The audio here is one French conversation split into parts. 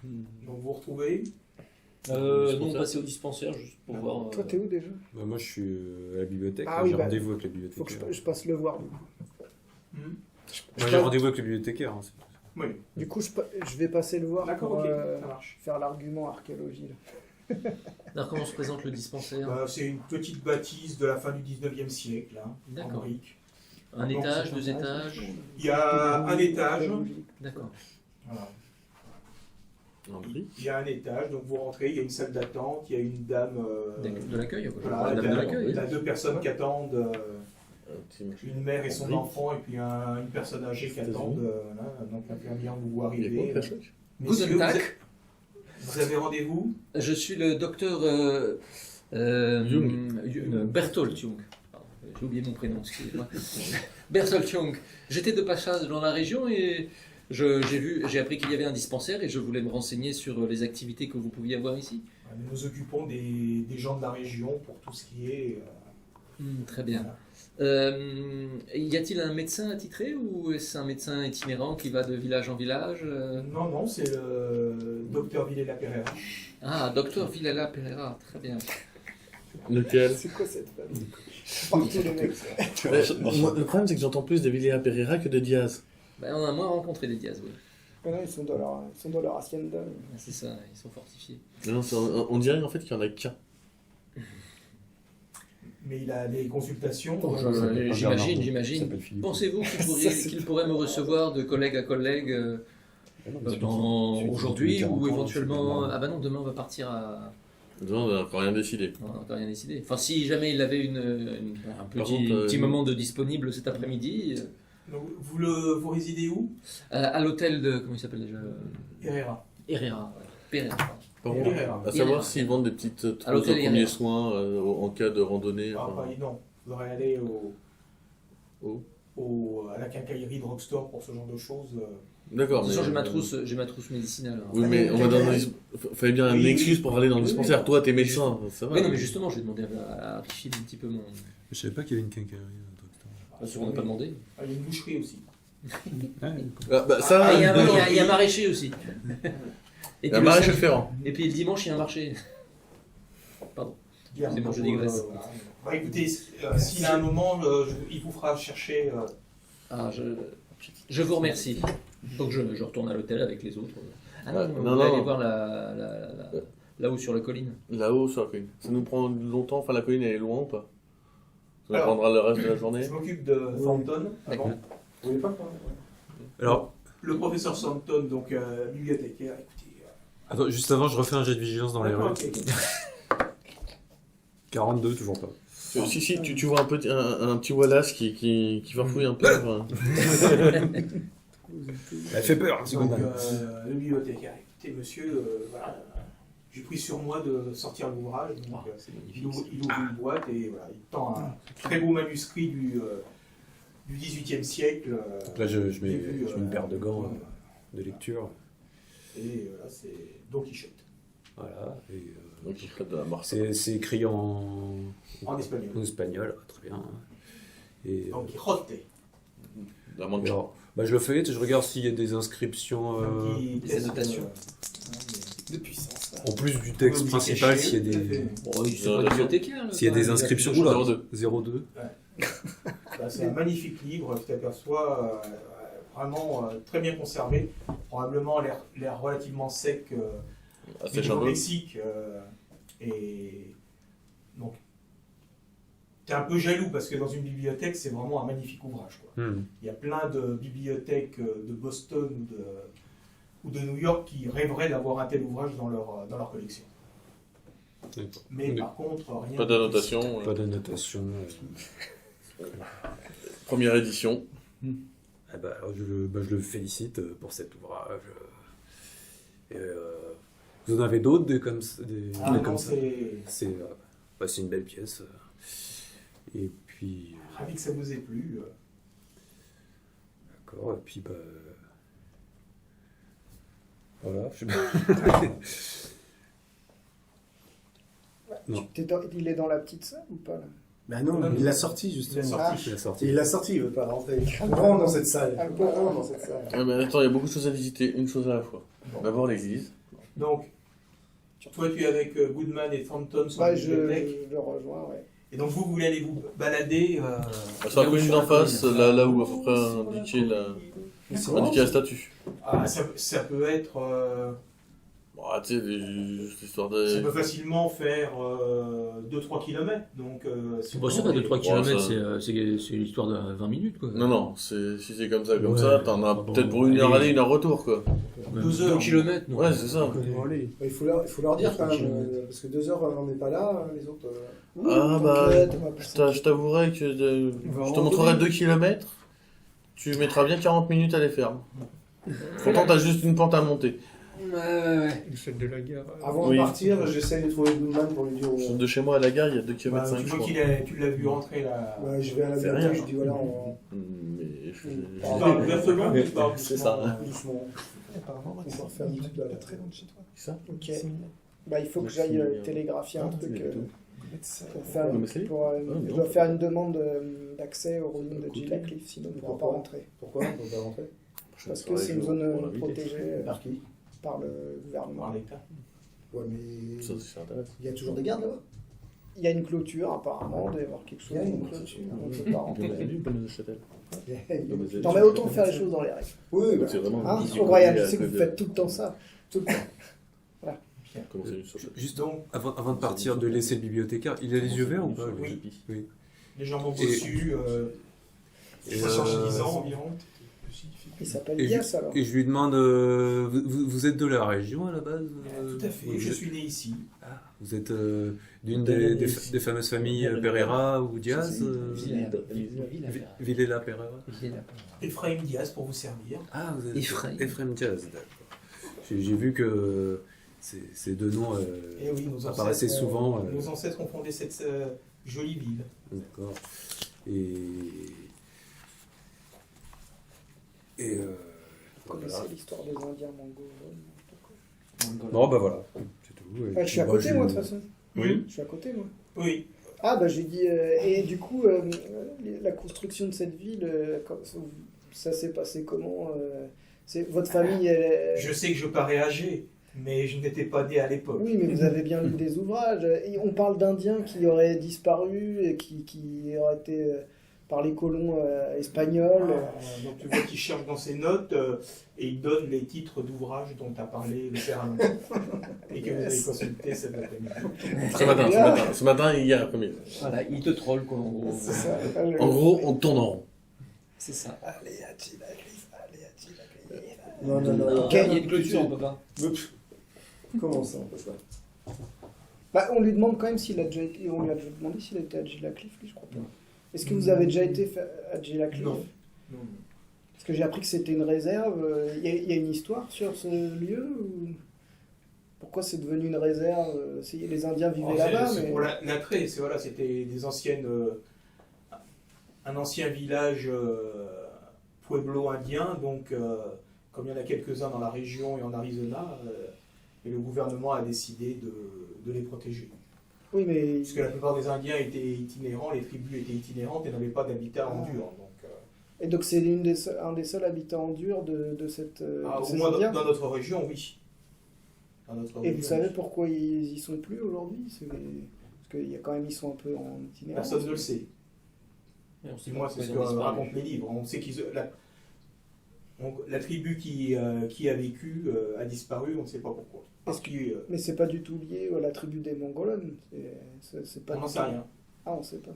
Donc vous retrouvez. Nous on passait au dispensaire juste pour voir. Toi, t'es où déjà? Bah, moi, je suis à la bibliothèque. Ah oui, j'ai bah, rendez-vous avec le Faut que bibliothécaire. je passe le voir. Hmm. Moi, j'ai rendez-vous avec le bibliothécaire. Hein, Oui. Du coup, je vais passer le voir D'accord, pour ok, ça marche. faire l'argument archéologie. Là. Alors comment se présente le dispensaire? C'est une petite bâtisse de la fin du 19e siècle, hein, en D'accord. briques. Un Donc, étage, c'est deux étages? Il y a un étage. D'accord. Voilà. En briques. Il y a un étage, donc vous rentrez, il y a une salle d'attente, il y a une dame. De l'accueil, quoi. Voilà, La dame de l'accueil. t'as deux personnes qui attendent, une mère et son Oui. enfant, et puis une personne âgée qui attendent. Voilà, donc l'infirmière vous voit Il y a quoi, arriver. personne Messieurs, Guten Tag. vous avez rendez-vous? Je suis le docteur Berthold Jung. Pardon, j'ai oublié mon prénom, excusez-moi. Berthold Jung. J'étais de passage dans la région et j'ai appris qu'il y avait un dispensaire et je voulais me renseigner sur les activités que vous pouviez avoir ici. Nous nous occupons des gens de la région pour tout ce qui est. Très bien. Voilà. Y a-t-il un médecin attitré ou est-ce un médecin itinérant qui va de village en village Non, non, c'est le docteur Villela Pereira. Ah, docteur Villela Pereira, très bien. Lequel? C'est quoi cette famille? Partout les mecs. Moi, le problème, c'est que j'entends plus de Villela Pereira que de Diaz. Ben, on a moins rencontré les Diaz, oui. Non, ils sont dans leur hacienda. Ah, c'est ça, ils sont fortifiés. Non, on dirait en fait qu'il y en a qu'un. Mais il a des consultations. Oh, j'imagine. Pensez-vous qu'il pourrait me recevoir de collègue à collègue aujourd'hui ou éventuellement... Ah bah non, demain on va partir à... Non, on n'a encore rien décidé. On n'a encore rien décidé. Enfin, si jamais il avait un contre, petit moment de disponible cet après-midi... Donc, vous résidez où? à l'hôtel de... Comment il s'appelle déjà? Herrera. Herrera. Ouais. Pereira. Par contre, Herrera. à savoir s'ils vendent des petites trousses de l'hôtel premiers Herrera. soins en cas de randonnée. Ah, enfin, non, vous devrez aller Où à la quincaillerie drugstore pour ce genre de choses. D'accord. De toute façon, mais- j'ai ma trousse médicinale. hein. Oui, mais on va dans fallait bien une Oui, excuse pour aller dans le oui, dispensaire. oui. Toi, t'es médecin, ça va. Oui, non, mais justement, je vais demander à Richie un petit peu mon... Je savais pas qu'il y avait une quincaillerie. Parce qu'on n'a pas demandé. Ah, il y a une boucherie aussi. Ah, bah, ça, Ah, il y a un maraîcher aussi. Et la puis, maréchal samedi- Ferrand. et puis le dimanche, il y a un marché. Pardon. Bien, C'est bon, je donc, digresse. voilà. Bah, écoutez, s'il a un moment, il vous fera chercher. Ah, je vous remercie. Donc je retourne à l'hôtel avec les autres. Ah non, Non, on va non. aller voir là-haut sur la colline. Là-haut, sur la colline. Ça nous prend longtemps, enfin la colline elle est loin ou pas? Ça nous Alors, prendra le reste de la journée. Je m'occupe de Thornton. D'accord. Vous voulez pas Alors, Le professeur Thornton, donc bibliothécaire, écoutez. attends, juste avant, je refais un jet de vigilance dans les rues. D'accord, ok. 42, toujours pas. Si, tu vois un petit Wallace qui farfouille un peu. Enfin. Elle fait peur, c'est Donc, comme le bibliothécaire, écoutez, monsieur, voilà, j'ai pris sur moi de sortir l'ouvrage. Donc, il ouvre une boîte et voilà, il tend un très beau manuscrit du XVIIIe siècle. Là, je mets j'ai vu, une paire de gants de lecture. Et voilà, c'est Don Quichotte. Voilà. Et, Donc il ferait de la marche. c'est écrit en En espagnol. très bien. Et, Don Quijote. La manche. alors, bah, je le fais, je regarde s'il y a des inscriptions. Un petit des test, annotations. de puissance. En plus du texte principal, s'il y a des, Bon, c'est pas bibliothécaire. là, s'il y a des quand même. inscriptions. Oula. Oula, 02. Bah, c'est un magnifique livre qui t'aperçoit vraiment très bien conservé. Probablement l'air relativement sec Assez du charbon. Mexique. Et donc, t'es un peu jaloux parce que dans une bibliothèque, c'est vraiment un magnifique ouvrage, quoi. Il y a plein de bibliothèques de Boston ou de New York qui rêveraient d'avoir un tel ouvrage dans leur collection. D'accord. Mais par contre, rien Pas d'annotation. Pas d'annotation. Première édition. Ah bah, alors je le félicite pour cet ouvrage. Et, vous en avez d'autres comme ça Ah, comme non, ça c'est une belle pièce. Et puis, ravi que ça vous ait plu. d'accord, et puis bah, voilà, je sais pas. Non. Il est dans la petite salle ou pas là? Bah non, Non, il l'a sorti justement. Il l'a sorti. Il a sorti. Il l'a sorti, il veut pas rentrer. On rentre dans cette salle. On rentre dans cette salle. Ah, mais attends, il y a beaucoup de choses à visiter, une chose à la fois. D'abord l'église. Donc, toi, tu es avec Goodman et Thornton sur Ouais, la je bibliothèque. le rejoins, ouais. Et donc, vous voulez aller vous balader Sur la colline d'en face, là où à peu près indiqué la statue. Ah, ça peut être. Bon, tu sais, juste histoire Ça de. peut facilement faire 2-3 km. Donc, C'est pas sûr, à 2-3 Ouais, km, ça- c'est l'histoire de 20 minutes, quoi. Non, si c'est comme ça, Ouais, t'en as bon, peut-être pour une heure allez. aller, une heure retour, quoi. 2 heures. 2 km, non. Ouais, c'est ça. Il faut leur dire quand même, parce que 2 heures on n'est pas là, les autres. Ah bah, T'inquiète, on va passer. je t'avouerai que je te montrerai 2 km, tu mettras bien 40 minutes à les faire. Pourtant, t'as juste une pente à monter. Ouais. Une fête de la gare. Avant Oui. de partir, j'essaie de trouver Goodman pour lui dire. De chez moi à la gare, il y a 2 km Bah, 5, tu je vois crois. tu l'as vu rentrer là. Je vais à la C'est bibliothèque, rien. je dis voilà, on. Mais Tu parles ouvertement, tu parles C'est doucement. ça. Doucement. Apparemment, On va faire une petite balade. très loin de chez toi. Ça Ok. Bah, il faut que j'aille télégraphier un truc pour faire. Non, mais c'est- Je non. dois faire une demande d'accès au royaume de Gila Cliff, sinon on ne pourra pas Pourquoi rentrer. Pourquoi on ne peut pas rentrer Parce que c'est une zone protégée Par qui par le gouvernement. Par l'État. Ouais, mais. Ça, c'est intéressant. Il y a toujours des gardes là-bas. Il y a une clôture, apparemment, il doit y avoir quelque chose. Il y a une une clôture. on ne peut pas rentrer. Oui, Non, mais autant faire les choses dans les règles. bah, C'est vraiment Hein, visu au royal, je à sais que cause vous de- faites tout le temps ça. tout le temps. Comment c'est juste sur le- Juste Donc, avant de partir, de laisser le bibliothécaire, il a les yeux verts ou pas lui Oui. les gens m'ont Et- bossu. Et, 70 ans environ. Il s'appelle Et Dias alors. Et je lui demande, vous êtes de la région à la base Tout à fait, vous je êtes- suis né ici. Vous êtes d'une des fameuses familles Pereira ou Diaz Villela Pereira. Ephraim Diaz pour vous servir. Ah, vous êtes Ephraim. Diaz, d'accord. J'ai vu que ces deux noms Et oui, nos apparaissaient ancêtres, souvent. nos ancêtres ont fondé cette jolie ville. D'accord. Et Vous connaissez voilà. l'histoire des Indiens mongols. Bon, bah voilà, c'est tout. Et Je suis à puis, côté, bah, moi, de toute façon. Oui. Je suis à côté, moi. Oui, Ah, bah j'ai dit. Et du coup, la construction de cette ville, ça s'est passé comment votre famille, elle. je sais que je parais âgé, mais je n'étais pas né à l'époque. Oui, mais vous avez bien lu des ouvrages. Et on parle d'Indiens qui auraient disparu et qui auraient été par les colons espagnols. Donc tu vois qu'il cherche dans ses notes et il donne les titres d'ouvrages dont a parlé le père Alain et que vous avez consulté cet après-midi. Ce matin, il y a un premier. Voilà, il te troll, quoi, en gros. C'est ça. En gros, on tourne en rond. C'est ça. Allez, Attila Cliff, allez, Attila Cliff. Non, non, non. Ok. Il y a une clôture, on peut pas. Comment ça, on peut pas Bah, on lui demande quand même s'il a déjà été. On lui a déjà demandé s'il a été à Gila Cliff, lui, je crois pas. Est-ce que vous avez déjà été à Gila Cliff? Non. Non. Parce que j'ai appris que c'était une réserve. Il y a une histoire sur ce lieu ou... Pourquoi c'est devenu une réserve? Les Indiens vivaient là-bas, C'est mais... pour l'attrait, c'était des anciennes, un ancien village pueblo indien, donc comme il y en a quelques-uns dans la région et en Arizona, et le gouvernement a décidé de les protéger. Oui, mais... Puisque la plupart des Indiens étaient itinérants, les tribus étaient itinérantes et n'avaient pas d'habitat en dur. Donc, Et donc c'est un des seuls habitants en dur de cette... de au ces moins Indiens. dans notre région, oui. Dans notre Et vous région, savez oui. pourquoi ils y sont plus aujourd'hui? Parce qu'il y a quand même, ils sont un peu en itinérance. Personne ne le sait. Mais on sait Moi, pas c'est ce que pourquoi ils ont disparu. racontent mes livres. On sait la tribu qui a vécu a disparu, on ne sait pas pourquoi. Parce que Mais c'est pas du tout lié à la tribu des Mongolones. C'est pas on n'en du sait tout- rien. Ah, on sait pas.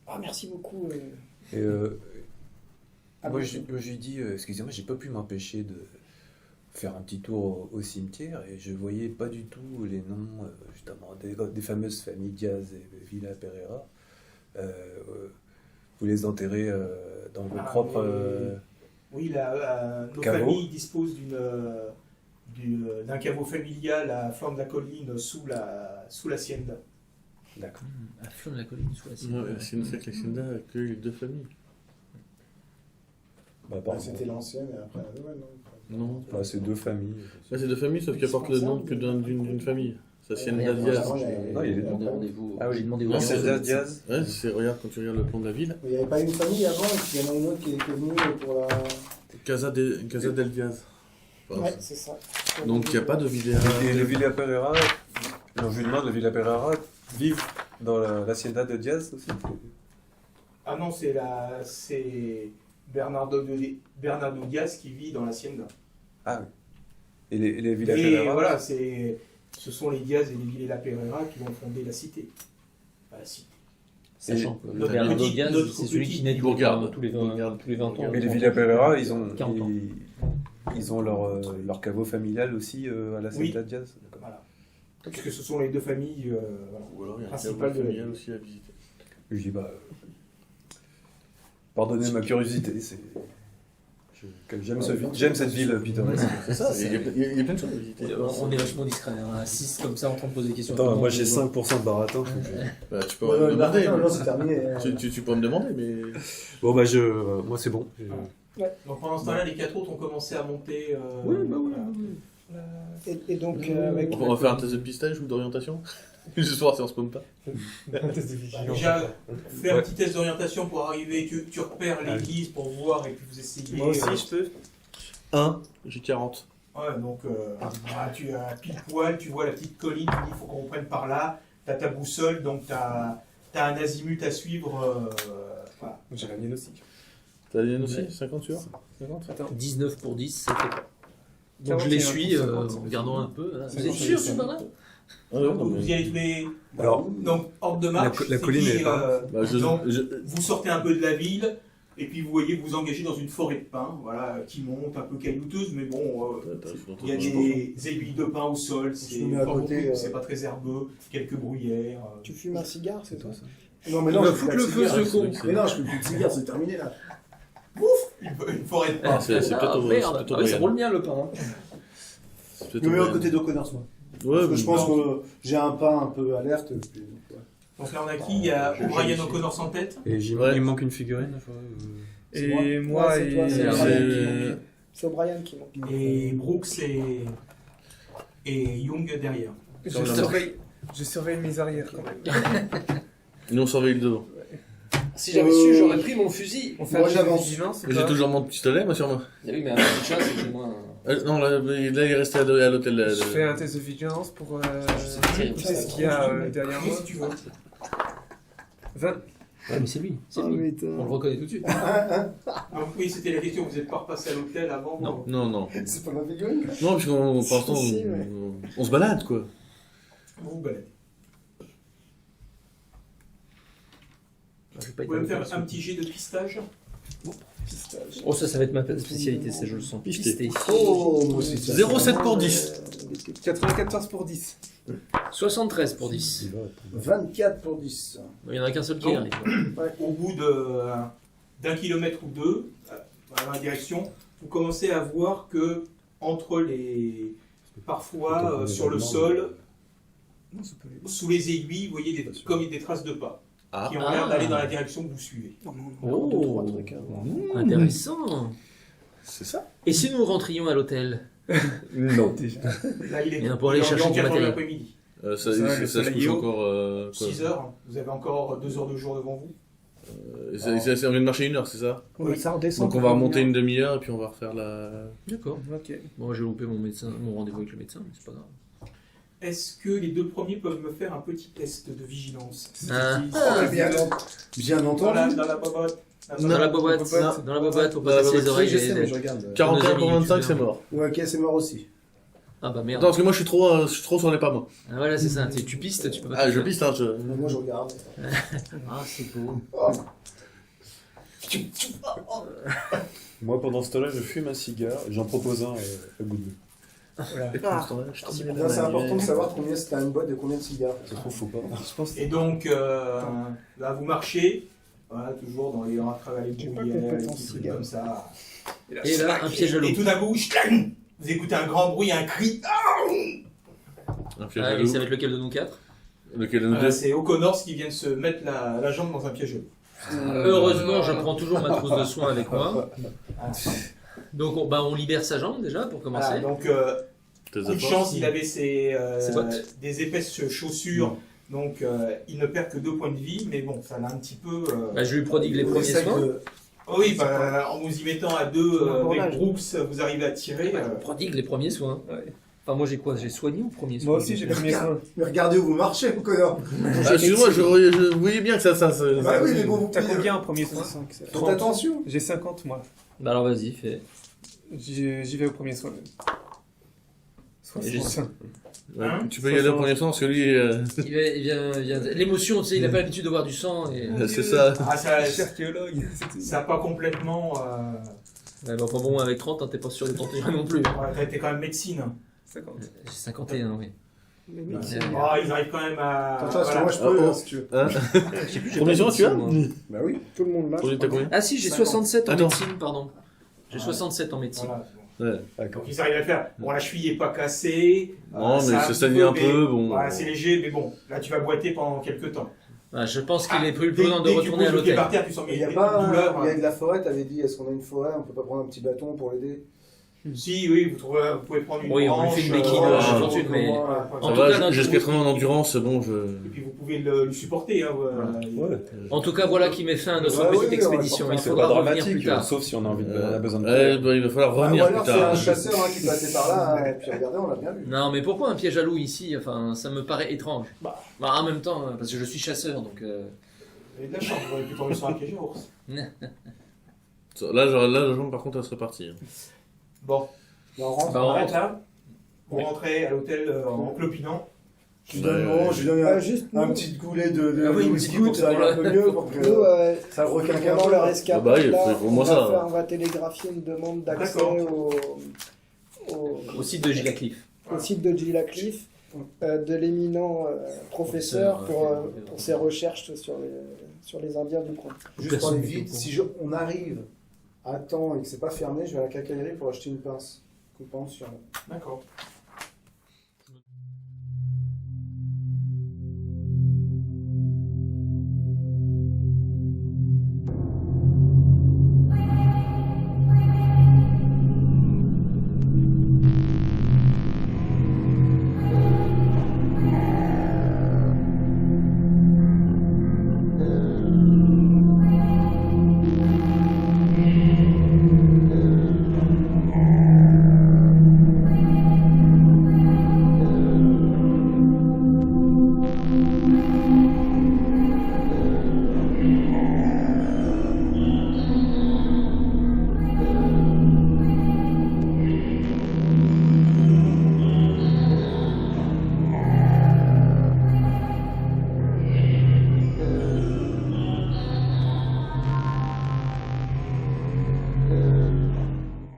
Ah, merci beaucoup. Et Ah, moi, bon. j'ai dit, excusez-moi, j'ai pas pu m'empêcher de faire un petit tour au cimetière et je voyais pas du tout les noms, justement, des fameuses familles Diaz et Villa Pereira. vous les enterrez dans vos Ah, propres... Oui, nos caveau. familles disposent d'un caveau familial à flanc de la colline sous l'hacienda. D'accord. À flanc de la colline, sous la cible. Ouais, c'est une que l'Hacienda accueille les 2 familles. Bah, Bah, c'était l'ancienne et après la nouvelle, non? Non. Bah, c'est 2 familles. Là, c'est 2 familles, sauf qu'elles portent le nom que d'une famille. C'est Hacienda Merde, Diaz. Ah, Non, il y a les J'ai deux. demandé rendez-vous. Ah oui. J'ai demandé Non, audience. c'est Diaz. Ouais, regarde quand tu regardes le plan de la ville. Mais il n'y avait pas une famille avant, et puis il y en a une autre qui est venue pour la. Casa del Diaz. Enfin, Ouais, c'est ça. donc il n'y a pas de vidéo. Et les Villa Pereira, non, je lui demande, les Villa Pereira vivent dans l'hacienda de Diaz aussi. Ah non, c'est Bernardo Diaz qui vit dans l'hacienda. Ah oui. Et les Villa Et Pereira, voilà, ce sont les Diaz et les Villa Pereira qui vont fonder la cité. Enfin, la cité. Sachant que le Notre Bernardo petit- Diaz, notre c'est celui petit qui naît Bourgade. tous les 20 ans. mais les Villa Pereira, ils ont, 40 ans. ils ont leur caveau familial aussi à l'hacienda de Diaz. D'accord. Voilà. Puisque ce sont les 2 familles. Voilà. Ou alors il y a un Principal caveau de la familial ville. aussi à visiter. Je dis, pardonnez ma curiosité, j'aime cette ville pittoresque. C'est ça, il y a plein de choses à visiter. On est vachement discret, hein, à 6 comme ça en train de poser des questions. Attends, moi j'ai Vraiment, 5% de baratin. Bah, tu peux me demander. Non, c'est terminé. Tu peux me demander, mais. Bon bah moi c'est bon. Donc pendant ce temps-là, les 4 autres ont commencé à monter. Oui, bah oui. voilà. Et donc, avec. On va faire un test de pistage ou d'orientation. Juste voir si on se pompe pas. Bah, déjà, fais un petit test d'orientation pour arriver, tu repères l'église pour voir et puis vous essayez. Moi aussi, je peux. 1, j'ai 40. Ouais, donc tu as pile poil, tu vois la petite colline, tu dis il faut qu'on reprenne par là, tu as ta boussole, donc tu as un azimut à suivre. Voilà. J'ai la mienne aussi. T'as dit aussi 50 sur 50 19 pour 10, ça fait pas. Donc je les suis en regardant un peu. Hein. Vous êtes sûr, c'est par là? Vous y allez tous les. Alors, Donc, ordre de marche. la colline c'est-à-dire, est pas- Bah, donc, vous sortez un peu de la ville, et puis vous voyez que vous engagez dans une forêt de pins, voilà, qui monte, un peu caillouteuse, mais bon, il y a des aiguilles de pin au sol, c'est Je me mets à pas côté, beaucoup, c'est pas très herbeux, quelques bruyères. Tu fumes un cigare, c'est toi? Non, mais Il non, va je foutre fais le pas de feu, cigare. ce con. Mais non, je fais plus de cigare, c'est terminé là. Une forêt de pin. C'est peut-être Ah, au merde, c'est peut-être ah oui, ça au roule bien le pain. Hein. C'est peut-être Je me mets au à côté d'O'Connors, moi. Ouais, Parce que je mais- pense que j'ai un pain un peu alerte. Puis, ouais. Donc là, on a qui? Il y a O'Brien O'Connor en tête. Et Ouais. il me manque une figurine. C'est moi. Et moi, Ouais, c'est toi, c'est et... O'Brien. C'est O'Brien qui manque. Et Brooks et Young derrière. je surveille mes arrières quand même. Nous on surveille le devant. Si j'avais su, j'aurais pris mon fusil. On fait Moi, un j'avance. de vigilance ou J'ai pas toujours mon pistolet, moi, sur moi. Ah oui, mais un petit chat, c'était moins. Non, là, il est resté à l'hôtel. Je fais un test de vigilance pour sais écouter ce qu'il y a derrière Oui, moi. si tu veux. 20. Ouais, mais c'est lui. C'est Ah, lui. putain. On le reconnaît tout de suite. Donc oui, c'était la question, vous n'êtes pas repassé à l'hôtel avant? Non. Non. C'est pas ma figurine. Non, parce qu'on, pour l'instant, Si, ouais. on se balade, quoi. Vous vous baladez. Je vais pas Vous pouvez me être faire un petit jet de pistage? Oh, ça va être ma spécialité, ça, je le sens. Pisté. Oh, moi aussi. ça. 0,7 pour 10. 94 pour 10. 73 pour 10. 24 pour 10. Il n'y en a qu'un seul qui arrive. Au bout d'un kilomètre ou deux, dans la direction, vous commencez à voir que entre les. Parfois, sur le sol, sous les aiguilles, vous voyez comme des traces de pas Ah. qui ont l'air d'aller dans la direction que vous suivez. Oh, Deux, trois trucs, hein. intéressant. C'est ça. Et si nous rentrions à l'hôtel? Non. Là, il est Bien, pour aller il est chercher environ du 4 heures de matériel. l'après-midi. Ça Ça, le se couche soleil haut. encore. Quoi. 6 heures, vous avez encore 2 heures de jour devant vous. On vient de marcher 1 heure, c'est ça? Oui, ça redescend. Donc on va remonter une demi-heure et puis on va refaire la. D'accord. Ok. Bon, j'ai loupé mon rendez-vous avec le médecin, mais c'est pas grave. Est-ce que les deux premiers peuvent me faire un petit test de vigilance? Ah. Bien Dans entendu. la bobotte. Dans la bobotte, bobotte. dans la bobotte, pour Dans la pas casser bobotte. les oreilles. Je sais, mais des- je regarde. 41 pour amis 25, youtubeurs. c'est mort. Ouais, ok, c'est mort aussi. Ah bah merde. Attends, parce que moi je suis trop sur les pas, moi. Ah, voilà, c'est ça. Tu pistes, tu peux pas. Ah, je piste, hein. Moi, je regarde. Ah, c'est beau. Moi pendant ce temps-là, je fume un cigare. J'en propose un à Goudou. Là, c'est important de savoir combien c'était une boîte de combien de cigares. Ça se trouve, faut pas. Je pense Et donc, là, vous marchez, Voilà, toujours dans les à travers les J'ai pas bruyères, des compétence petits trucs cigare. comme ça. Et là, un piège à loup. Et tout d'un coup, schlang, vous écoutez un grand bruit, un cri. Un piège Ah, à et loup. ça va être lequel de nous quatre? Lequel de nous deux C'est O'Connor qui vient de se mettre la jambe dans un piège. Heureusement, je prends toujours ma trousse de soins avec moi. Donc, on libère sa jambe déjà pour commencer. Voilà, donc, Tes coup de efforts. chance, il avait ses bottes. des épaisses chaussures. Donc, il ne perd que 2 points de vie. Mais bon, ça l'a un petit peu. Bah, je lui prodigue les On premiers essaye soins. de- Oh oui, en vous y mettant à 2 bon avec âge. Brooks, vous arrivez à tirer. Je prodigue les premiers soins. Enfin, moi j'ai quoi? J'ai soigné ou premier soin? Moi aussi, j'ai premier soin. Mais regardez où vous marchez, vous connaissez. Ah, excuse-moi, je voyais bien que ça. Bah oui, mais bon, vous T'as pouvez- combien en premier soin? Faites attention. J'ai 50, moi. Bah alors vas-y, fais. J'y vais au premier soin. Et 60. Ouais, Hein tu peux y aller au premier soin parce que lui, Il vient. L'émotion, tu sais, il a pas l'habitude de voir du sang. Et... c'est ça. Ah, ça Je suis archéologue. ça n'a pas complètement. Ouais, bah, enfin bon, avec 30, hein, t'es pas sûr de tenter non plus. T'es quand même médecine. 50. J'ai 51, oui. Les médecins. Ah, ils arrivent quand même à. Attention, voilà. moi je peux, Oh, oh. si tu veux. Hein Je sais plus, j'ai Premier pas soin, de tu as médecine, moi. Bah oui. Tout le monde là. Pour lui, je t'as crois. combien Ah si, j'ai 67 en Attends. médecine, pardon. J'ai 67 en médecine. Voilà. Ouais. Donc ils arrivent à le faire. Bon, la cheville est pas cassée. Non, mais ça a ça saigne un mais- peu, bon. Voilà, c'est léger, mais bon, là tu vas boiter pendant quelques temps. Ah, je pense qu'il est plus Dès prudent de que tu retourner à poses le pied l'hôtel. par terre, tu sens Il qu'il y y a a pas une douleur. il y a de la forêt, t'avais dit, est-ce qu'on a une forêt, on peut pas prendre un petit bâton pour l'aider? Si, oui, vous pouvez prendre une Oui, on lui branche. fait une béquille de Ah, fortune, mais. voilà, En Ça tout va, cas, j'ai notre- 80 en endurance, bon, je. Et puis vous pouvez le supporter. Hein, En tout cas, voilà qui met fin à notre Ouais, petite oui, expédition. on va Il pas faudra pas revenir dramatique, plus tard. sauf si on a envie de, on a besoin de. Bah, il va falloir Ou revenir alors plus c'est un tard. chasseur hein, qui passait par là, et puis regardez, on l'a bien vu. Non, mais pourquoi un piège à loup ici? Enfin, ça me paraît étrange. Bah, en même temps, parce que je suis chasseur, donc. Vous avez de la chance, vous auriez pu tomber sur un piège à ours. Là, la jambe, par contre, elle serait partie. Bon, On rentre. Bah, on on arrête rentre. là. Vous rentrez à l'hôtel en clopinant. Je lui donne, non, je lui donne Juste un nous, petit goulet de Ah oui, une whisky petite pour que ça aille un peu mieux, pour que nous, ça requinque un pendant peu. leur Ah escapade, bah, il là, faut au moins ça. on va télégraphier une demande d'accès D'accord. Au site de Gilacliff. au site de Gilacliff de l'éminent professeur pour ses recherches sur les Indiens du coin. Juste pour Personne aller n'est vite, au si on arrive à temps et que c'est pas fermé, je vais à la quincaillerie pour acheter une pince. Coupante sur. D'accord.